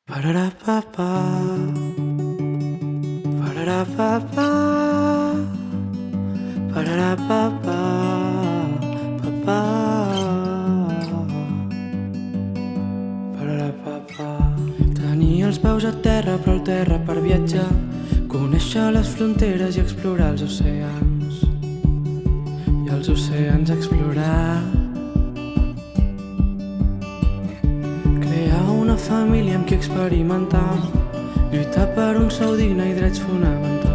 Pararapapa, pararapapa, pararapapa, papà. Pararapapa. Tenir els peus a terra, però el terra per viatjar, conèixer les fronteres i explorar els oceans, i els oceans explorar. Crear una família amb qui experimentar, lluitar per un sou digne i drets fonamentals.